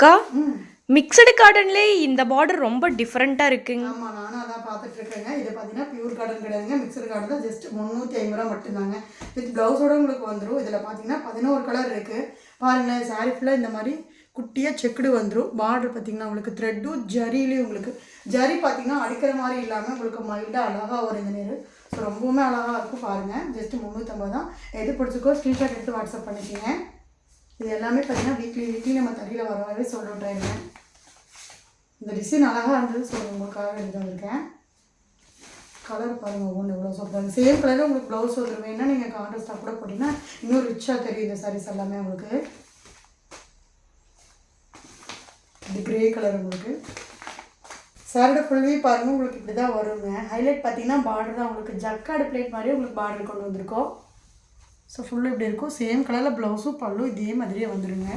அக்கா மிக்சடு காட்டன்லேயே இந்த பார்டர் ரொம்ப டிஃப்ரெண்ட்டாக இருக்குங்க. ஆமாம், நானும் அதான் பார்த்துட்டு இருக்கேங்க. இது பார்த்தீங்கன்னா பியூர் காட்டன் கிடையாதுங்க, மிக்சடு காட்டன் தான். ஜஸ்ட் 350 ரூபா மட்டும்தாங்க. வித் ப்ளவுஸோட உங்களுக்கு வந்துடும். இதில் பார்த்தீங்கன்னா 11 கலர் இருக்குது. பாருங்களேன், சாரீ ஃபுல்லாக இந்த மாதிரி குட்டியாக செக்குடு வந்துடும். பார்டர் பார்த்தீங்கன்னா உங்களுக்கு த்ரெட்டும் ஜரிலையும் உங்களுக்கு ஜரி பார்த்தீங்கன்னா அடிக்கிற மாதிரி இல்லாமல் உங்களுக்கு மைல்டாக அழகாக வரும் இந்த நேரு. ஸோ ரொம்பவுமே அழகாக இருக்கும். பாருங்கள், ஜஸ்ட் 350 தான். எது பிடிச்சிக்கோ ஸ்க்ரீன்ஷாட் எடுத்து வாட்ஸ்அப் பண்ணிக்கிங்க. இது எல்லாமே பார்த்தீங்கன்னா வீக்லி நம்ம தறியில் வரவே சொல்கிறேன். இந்த டிசைன் அழகாக இருந்தது. ஸோ உங்களுக்காக எடுத்து வந்திருக்கேன். கலர் பாருங்கள், ஒன்று எவ்வளோ சூப்பராக சேம் கலரில் உங்களுக்கு ப்ளவுஸ் வந்துருவேன்னா நீங்கள் கான்ட்ராஸ்டாக கூட போட்டிங்கன்னா இன்னும் ரிச்சாக தெரியும் இந்த சாரீஸ் எல்லாமே உங்களுக்கு. இது கிரே கலர் உங்களுக்கு சாரோட ஃபுல்வே பாருங்கள் உங்களுக்கு இப்படி தான் வருங்க. ஹைலைட் பார்த்தீங்கன்னா பார்டர் தான் உங்களுக்கு ஜக்கார்டு பிளேட் மாதிரி உங்களுக்கு பார்டர் கொண்டு வந்திருக்கோம். ஸோ ஃபுல்லு இப்படி இருக்கும். சேம் கலரில் ப்ளவுஸும் பல்லும் இதே மாதிரியே வந்துடுங்க.